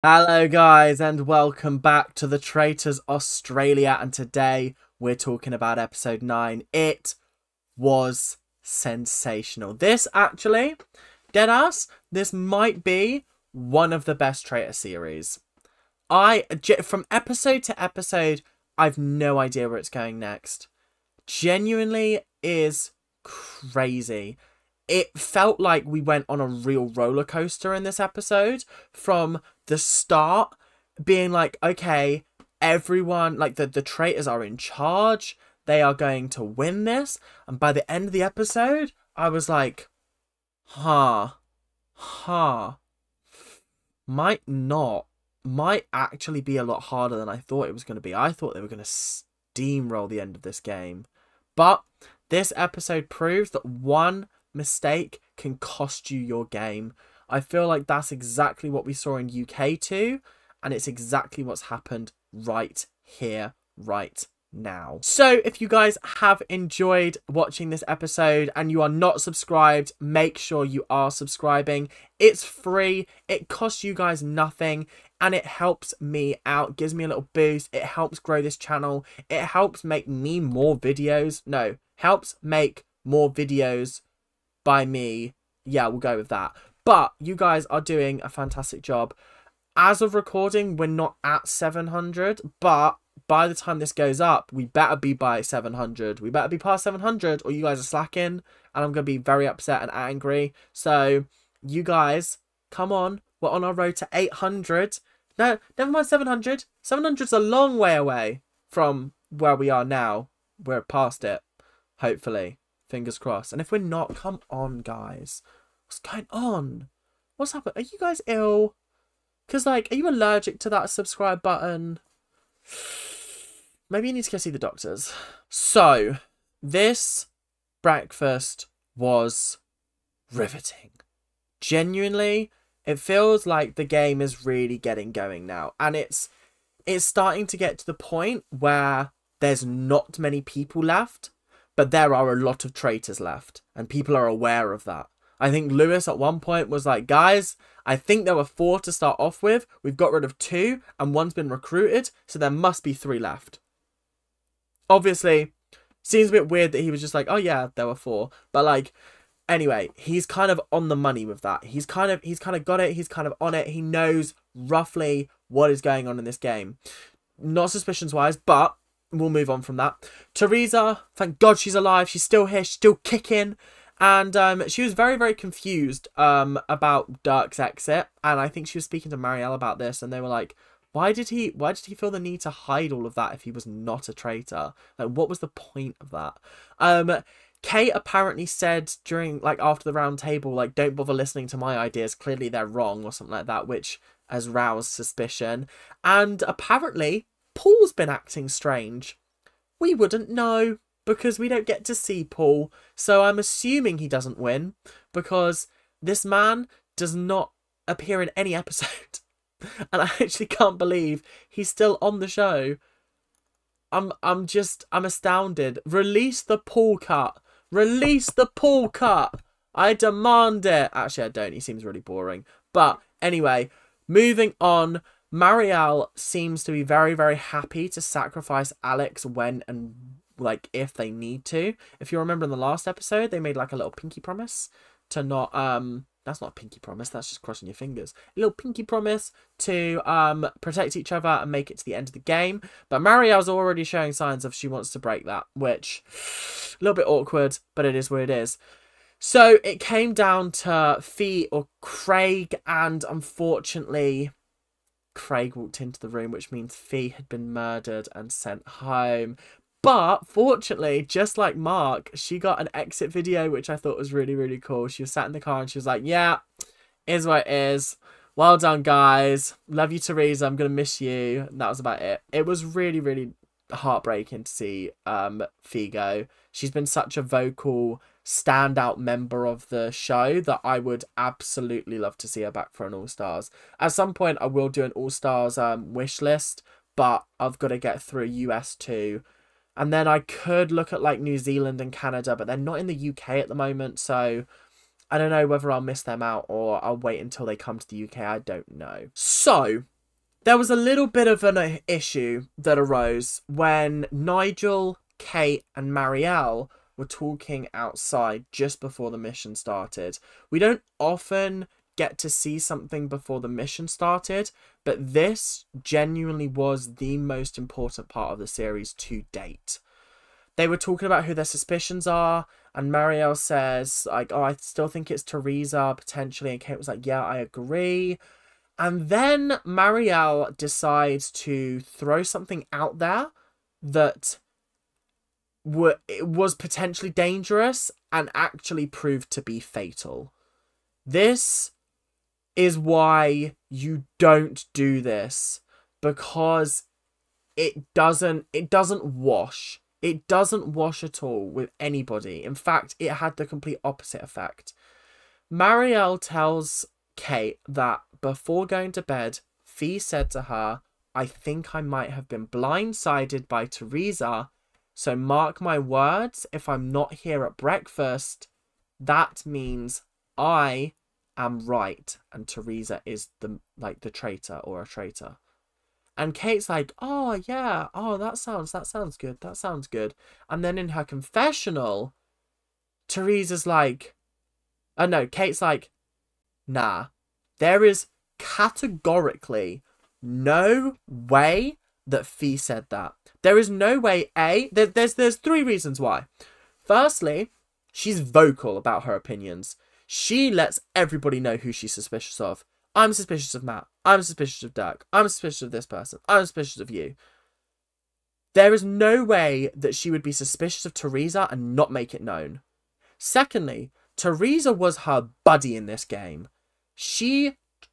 Hello guys and welcome back to the Traitors Australia, and today we're talking about episode 9. It was sensational. This actually, deadass, this might be one of the best Traitor series. From episode to episode, I've no idea where it's going next. Genuinely is crazy. It felt like we went on a real roller coaster in this episode, from the start being like, okay, everyone, like the traitors are in charge, they are going to win this, and by the end of the episode I was like, might actually be a lot harder than I thought it was going to be. I thought they were going to steamroll the end of this game, but this episode proves that one mistake can cost you your game. I feel like that's exactly what we saw in UK2, and it's exactly what's happened right here, right now. So if you guys have enjoyed watching this episode and you are not subscribed, make sure you are subscribing. It's free, it costs you guys nothing, and it helps me out, gives me a little boost. It helps grow this channel, it helps make me more videos. No, helps make more videos by me. Yeah, we'll go with that. But you guys are doing a fantastic job. As of recording, we're not at 700, but by the time this goes up, we better be by 700. We better be past 700 or you guys are slacking, and I'm going to be very upset and angry. So you guys, come on. We're on our road to 800. No, never mind 700. 700's a long way away from where we are now. We're past it, hopefully. Fingers crossed. And if we're not, come on, guys. What's going on? What's happened? Are you guys ill? Because, like, are you allergic to that subscribe button? Maybe you need to go see the doctors. So, this breakfast was riveting. Genuinely, it feels like the game is really getting going now. And it's starting to get to the point where there's not many people left, but there are a lot of traitors left, and people are aware of that. I think Lewis at one point was like, guys, I think there were 4 to start off with. We've got rid of 2, and 1's been recruited, so there must be 3 left. Obviously, seems a bit weird that he was just like, oh yeah, there were 4. But like, anyway, he's kind of on the money with that. He's kind of got it. He's kind of on it. He knows roughly what is going on in this game. Not suspicions-wise, but we'll move on from that. Teresa, thank God she's alive. She's still here. She's still kicking. And she was very, very confused about Dirk's exit. And I think she was speaking to Marielle about this. And they were like, why did he feel the need to hide all of that if he was not a traitor? Like, what was the point of that? Kate apparently said during, like, after the round table, like, don't bother listening to my ideas. Clearly they're wrong or something like that, which has roused suspicion. And apparently Paul's been acting strange. We wouldn't know because we don't get to see Paul. So I'm assuming he doesn't win because this man does not appear in any episode. And I actually can't believe he's still on the show. I'm astounded. Release the Paul cut. Release the Paul cut. I demand it. Actually, I don't. He seems really boring. But anyway, moving on. Marielle seems to be very, very happy to sacrifice Alex when and, like, if they need to. If you remember in the last episode, they made, like, a little pinky promise to not, that's not a pinky promise, that's just crossing your fingers. A little pinky promise to, protect each other and make it to the end of the game. But Marielle's already showing signs of she wants to break that, which, a little bit awkward, but it is what it is. So, it came down to Fee or Craig, and unfortunately Craig walked into the room, which means Fee had been murdered and sent home. But fortunately, just like Mark, she got an exit video, which I thought was really, really cool. She was sat in the car and she was like, yeah, is what it is. Well done, guys. Love you, Teresa. I'm going to miss you. And that was about it. It was really, really heartbreaking to see Fee go. She's been such a vocal, standout member of the show that I would absolutely love to see her back for an All-Stars. At some point, I will do an All-Stars wish list, but I've got to get through US 2. And then I could look at, like, New Zealand and Canada, but they're not in the UK at the moment, so I don't know whether I'll miss them out or I'll wait until they come to the UK. I don't know. So, there was a little bit of an issue that arose when Nigel, Kate and Marielle were talking outside just before the mission started. We don't often get to see something before the mission started, but this genuinely was the most important part of the series to date. They were talking about who their suspicions are, and Marielle says, like, oh, I still think it's Teresa, potentially, and Kate was like, yeah, I agree. And then Marielle decides to throw something out there that was potentially dangerous and actually proved to be fatal. This is why you don't do this, because it doesn't wash. It doesn't wash at all with anybody. In fact, it had the complete opposite effect. Marielle tells Kate that before going to bed, Fee said to her, I think I might have been blindsided by Teresa, so mark my words, if I'm not here at breakfast, that means I am right and Teresa is the traitor or a traitor. And Kate's like, oh yeah, oh that sounds good. And then in her confessional, Teresa's like, oh no, Kate's like, nah, there is categorically no way that Fee said that. There is no way. There's three reasons why. Firstly, she's vocal about her opinions. She lets everybody know who she's suspicious of. I'm suspicious of Matt. I'm suspicious of Dirk. I'm suspicious of this person. I'm suspicious of you. There is no way that she would be suspicious of Teresa and not make it known. Secondly, Teresa was her buddy in this game.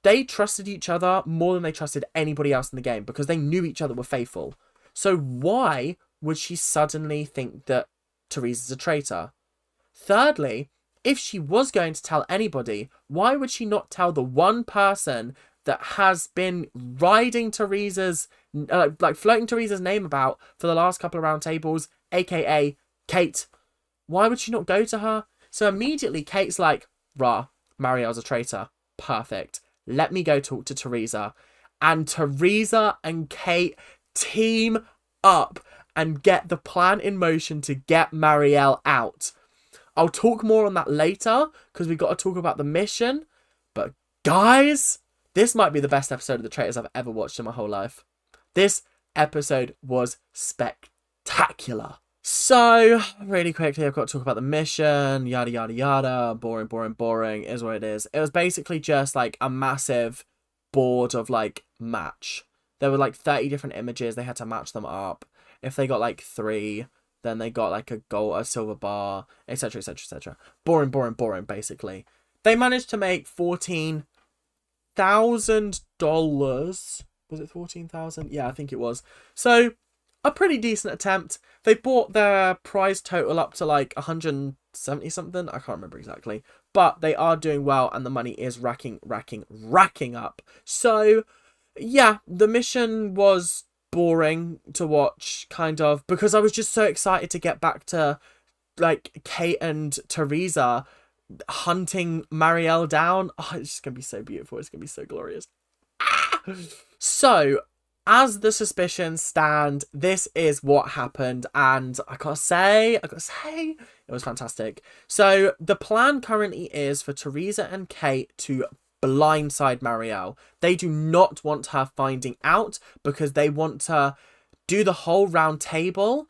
They trusted each other more than they trusted anybody else in the game because they knew each other were faithful. So why would she suddenly think that Teresa's a traitor? Thirdly, if she was going to tell anybody, why would she not tell the one person that has been riding Teresa's, floating Teresa's name about for the last couple of round tables, aka Kate? Why would she not go to her? So immediately Kate's like, rah, Marielle's a traitor. Perfect. Let me go talk to Teresa. And Teresa and Kate team up and get the plan in motion to get Marielle out. I'll talk more on that later because we've got to talk about the mission. But guys, this might be the best episode of The Traitors I've ever watched in my whole life. This episode was spectacular. So, really quickly, I've got to talk about the mission, yada, yada, yada, boring, is what it is. It was basically just, like, a massive board of, like, match. There were, like, 30 different images, they had to match them up. If they got, like, 3, then they got, like, a silver bar, etc, etc, etc. Boring, basically. They managed to make $14,000. Was it 14,000? Yeah, I think it was. So, a pretty decent attempt. They brought their prize total up to like 170 something. I can't remember exactly. But they are doing well and the money is racking up. So, yeah, the mission was boring to watch, kind of, because I was just so excited to get back to, like, Kate and Teresa hunting Marielle down. Oh, it's just going to be so beautiful. It's going to be so glorious. So, as the suspicions stand, this is what happened, and I gotta say, it was fantastic. So, the plan currently is for Teresa and Kate to blindside Marielle. They do not want her finding out, because they want to do the whole round table,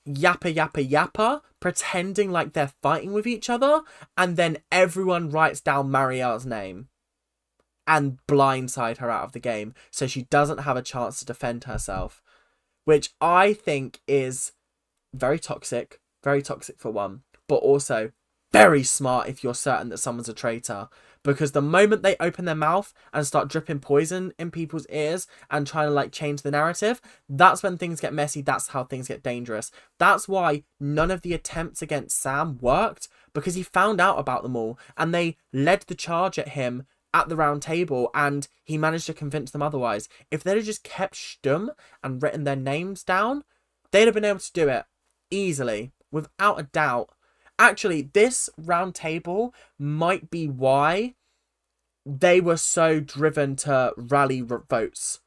yappa, pretending like they're fighting with each other, and then everyone writes down Marielle's name and blindside her out of the game so she doesn't have a chance to defend herself, which I think is very toxic for one, but also very smart if you're certain that someone's a traitor, because the moment they open their mouth and start dripping poison in people's ears and trying to, like, change the narrative, that's when things get messy. That's how things get dangerous. That's why none of the attempts against Sam worked, because he found out about them all and they led the charge at him at the round table and he managed to convince them otherwise. If they'd have just kept stum and written their names down, they'd have been able to do it easily, without a doubt. Actually, this round table might be why they were so driven to rally votes.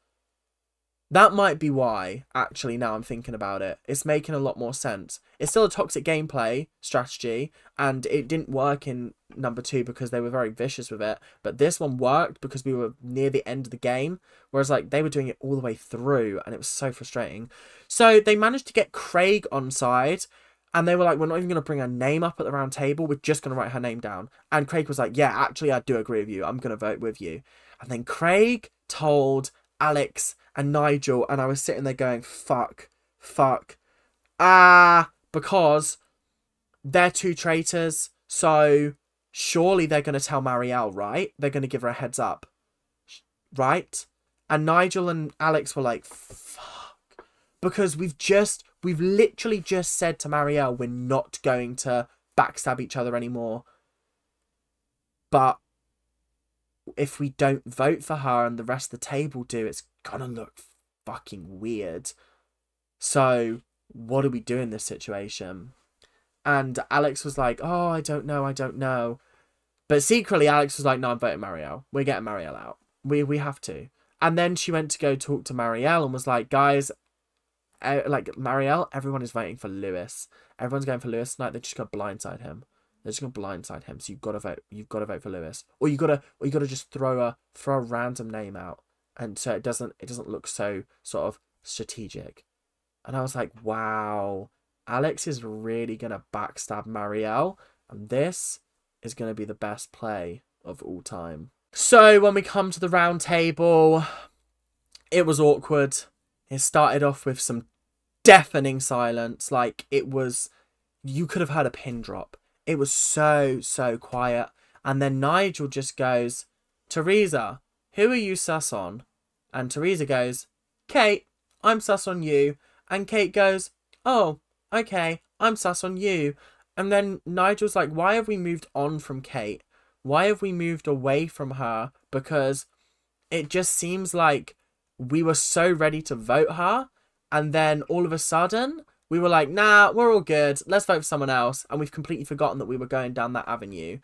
That might be why, actually, now I'm thinking about it. It's making a lot more sense. It's still a toxic gameplay strategy, and it didn't work in number 2 because they were very vicious with it. But this one worked because we were near the end of the game, whereas like they were doing it all the way through, and it was so frustrating. So they managed to get Craig on side, and they were like, we're not even going to bring her name up at the round table. We're just going to write her name down. And Craig was like, yeah, actually, I do agree with you. I'm going to vote with you. And then Craig told Alex and Nigel, and I was sitting there going, fuck, because they're 2 traitors, so surely they're going to tell Marielle, right? They're going to give her a heads up, right? And Nigel and Alex were like, fuck, because we've literally just said to Marielle, we're not going to backstab each other anymore, but if we don't vote for her and the rest of the table do, it's gonna look fucking weird. So what do we do in this situation? And Alex was like, oh, I don't know. But secretly Alex was like, no, I'm voting Marielle. We're getting Marielle out. We have to. And then she went to go talk to Marielle and was like, guys, like Marielle, everyone is voting for Lewis. Everyone's going for Lewis tonight. They're just gonna blindside him. They're just gonna blindside him. So you've got to vote. You've got to vote for Lewis, or you gotta just throw a random name out, and so it doesn't look so sort of strategic. And I was like, wow, Alex is really gonna backstab Marielle, and this is gonna be the best play of all time. So when we come to the round table, it was awkward. It started off with some deafening silence, like it was. You could have heard a pin drop. It was so quiet. And then Nigel just goes, Teresa, who are you sus on? And Teresa goes, Kate, I'm sus on you. And Kate goes, oh, okay, I'm sus on you. And then Nigel's like, why have we moved on from Kate? Why have we moved away from her? Because it just seems like we were so ready to vote her. And then all of a sudden, we were like, nah, we're all good. Let's vote for someone else. And we've completely forgotten that we were going down that avenue.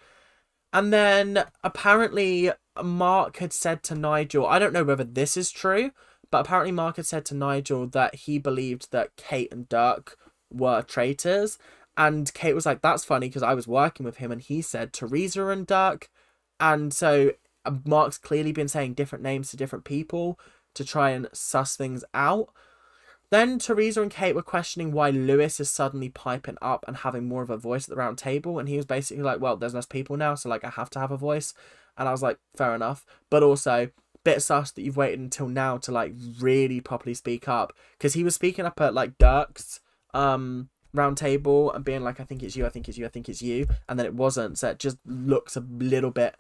And then apparently Mark had said to Nigel, I don't know whether this is true, but apparently Mark had said to Nigel that he believed that Kate and Dirk were traitors. And Kate was like, that's funny because I was working with him and he said Teresa and Dirk. And so Mark's clearly been saying different names to different people to try and suss things out. Then Teresa and Kate were questioning why Lewis is suddenly piping up and having more of a voice at the round table. And he was basically like, well, there's less people now, so like I have to have a voice. And I was like, fair enough. But also, bit sus that you've waited until now to like really properly speak up. Because he was speaking up at like Dirk's round table and being like, I think it's you, I think it's you, I think it's you. And then it wasn't. So it just looks a little bit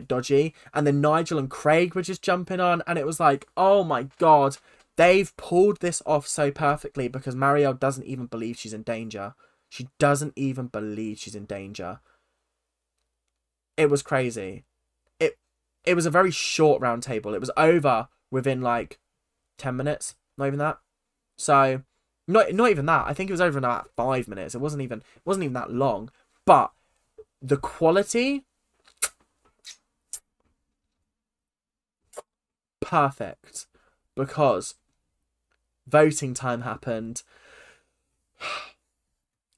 dodgy. And then Nigel and Craig were just jumping on. And it was like, oh my God. They've pulled this off so perfectly because Marielle doesn't even believe she's in danger. She doesn't even believe she's in danger. It was crazy. It was a very short round table. It was over within like 10 minutes. Not even that. So, not even that. I think it was over in about 5 minutes. It wasn't even that long. But the quality, perfect. Because voting time happened.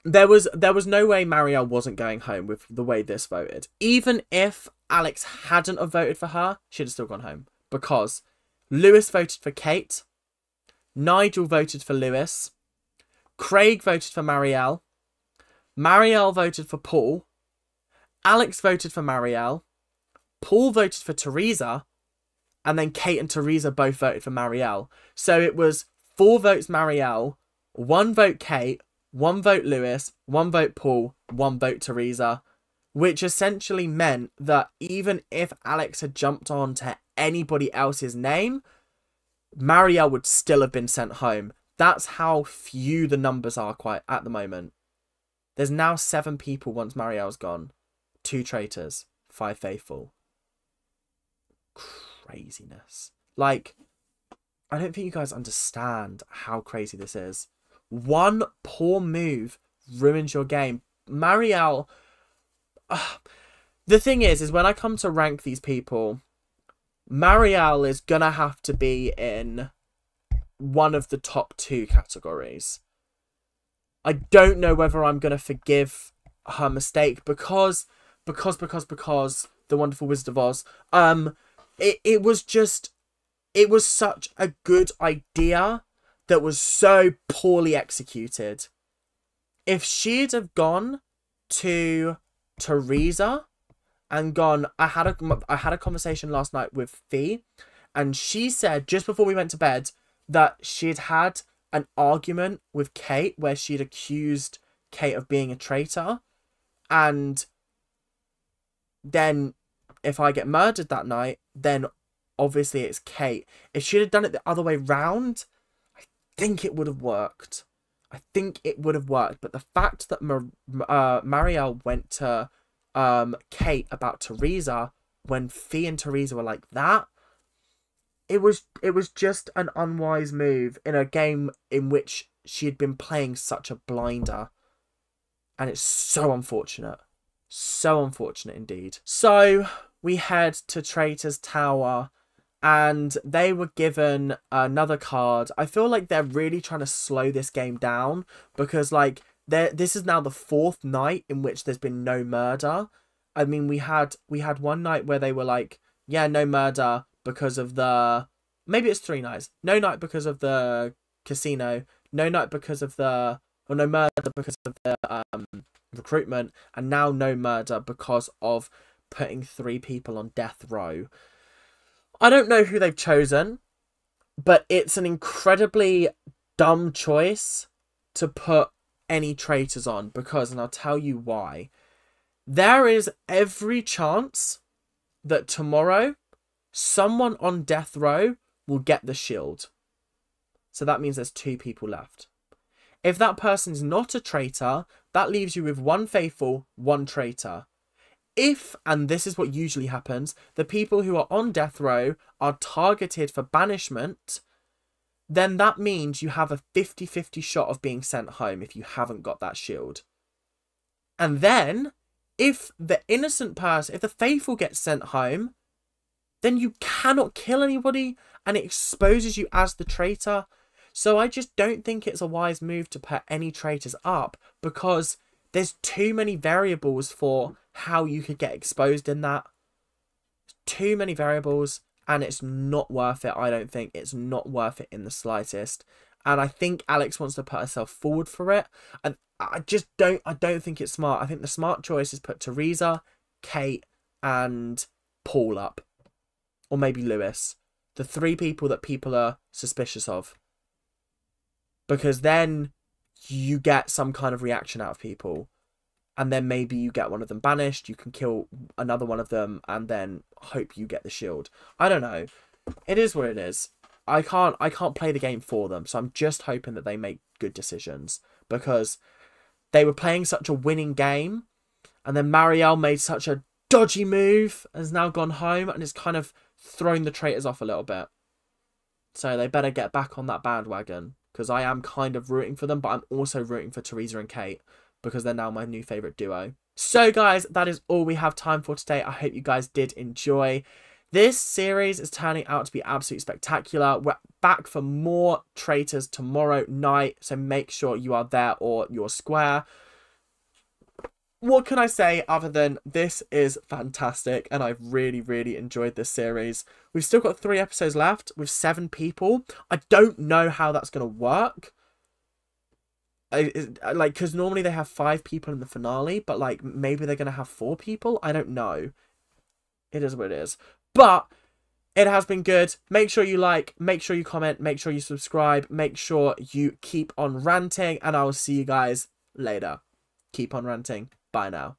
There was no way Marielle wasn't going home with the way this voted. Even if Alex hadn't have voted for her, she'd have still gone home. Because Lewis voted for Kate. Nigel voted for Lewis. Craig voted for Marielle. Marielle voted for Paul. Alex voted for Marielle. Paul voted for Teresa. And then Kate and Teresa both voted for Marielle. So it was 4 votes Marielle, 1 vote Kate, 1 vote Lewis, 1 vote Paul, 1 vote Teresa. Which essentially meant that even if Alex had jumped on to anybody else's name, Marielle would still have been sent home. That's how few the numbers are quite at the moment. There's now 7 people once Marielle's gone. 2 traitors, 5 faithful. Craziness. Like, I don't think you guys understand how crazy this is. One poor move ruins your game. Marielle... the thing is when I come to rank these people, Marielle is gonna have to be in one of the top 2 categories. I don't know whether I'm gonna forgive her mistake because the Wonderful Wizard of Oz. It was such a good idea that was so poorly executed. If she'd have gone to Teresa and gone, I had a conversation last night with Fee, and she said just before we went to bed that she'd had an argument with Kate where she'd accused Kate of being a traitor, and then if I get murdered that night, then obviously it's Kate. If she'd have done it the other way round, I think it would have worked. But the fact that Marielle went to Kate about Teresa when Fee and Teresa were like that, it was just an unwise move in a game in which she had been playing such a blinder. And it's so unfortunate. So unfortunate indeed. So we head to Traitors Tower and they were given another card. I feel like they're really trying to slow this game down because like this is now the 4th night in which there's been no murder. I mean, we had one night where they were like, yeah, no murder because of the... Maybe it's 3 nights. No night because of the casino. No night because of the... Or no murder because of the recruitment. And now no murder because of putting 3 people on death row. I don't know who they've chosen, but it's an incredibly dumb choice to put any traitors on because, and I'll tell you why. There is every chance that tomorrow someone on death row will get the shield. So that means there's 2 people left. If that person's not a traitor, that leaves you with 1 faithful, 1 traitor. If, and this is what usually happens, the people who are on death row are targeted for banishment, then that means you have a 50-50 shot of being sent home if you haven't got that shield. And then, if the innocent person, if the faithful gets sent home, then you cannot kill anybody and it exposes you as the traitor. So I just don't think it's a wise move to put any traitors up because there's too many variables for how you could get exposed in that. Too many variables and it's not worth it. I don't think it's not worth it in the slightest. And I think Alex wants to put herself forward for it. And I don't think it's smart. I think the smart choice is put Teresa, Kate and Paul up. Or maybe Lewis. The 3 people that people are suspicious of. Because then you get some kind of reaction out of people. And then maybe you get one of them banished. You can kill another one of them. And then hope you get the shield. I don't know. It is what it is. I can't play the game for them. So I'm just hoping that they make good decisions. Because they were playing such a winning game. And then Marielle made such a dodgy move. And has now gone home. And it's kind of thrown the traitors off a little bit. So they better get back on that bandwagon. Because I am kind of rooting for them. But I'm also rooting for Teresa and Kate. Because they're now my new favourite duo. So guys, that is all we have time for today. I hope you guys did enjoy. This series is turning out to be absolutely spectacular. We're back for more traitors tomorrow night. So make sure you are there or you're square. What can I say other than this is fantastic. And I've really, really enjoyed this series. We've still got 3 episodes left with 7 people. I don't know how that's going to work. Like, because normally they have 5 people in the finale, but like maybe they're going to have 4 people. I don't know. It is what it is. But it has been good. Make sure you like, make sure you comment, make sure you subscribe, make sure you keep on ranting, and I will see you guys later. Keep on ranting. Bye now.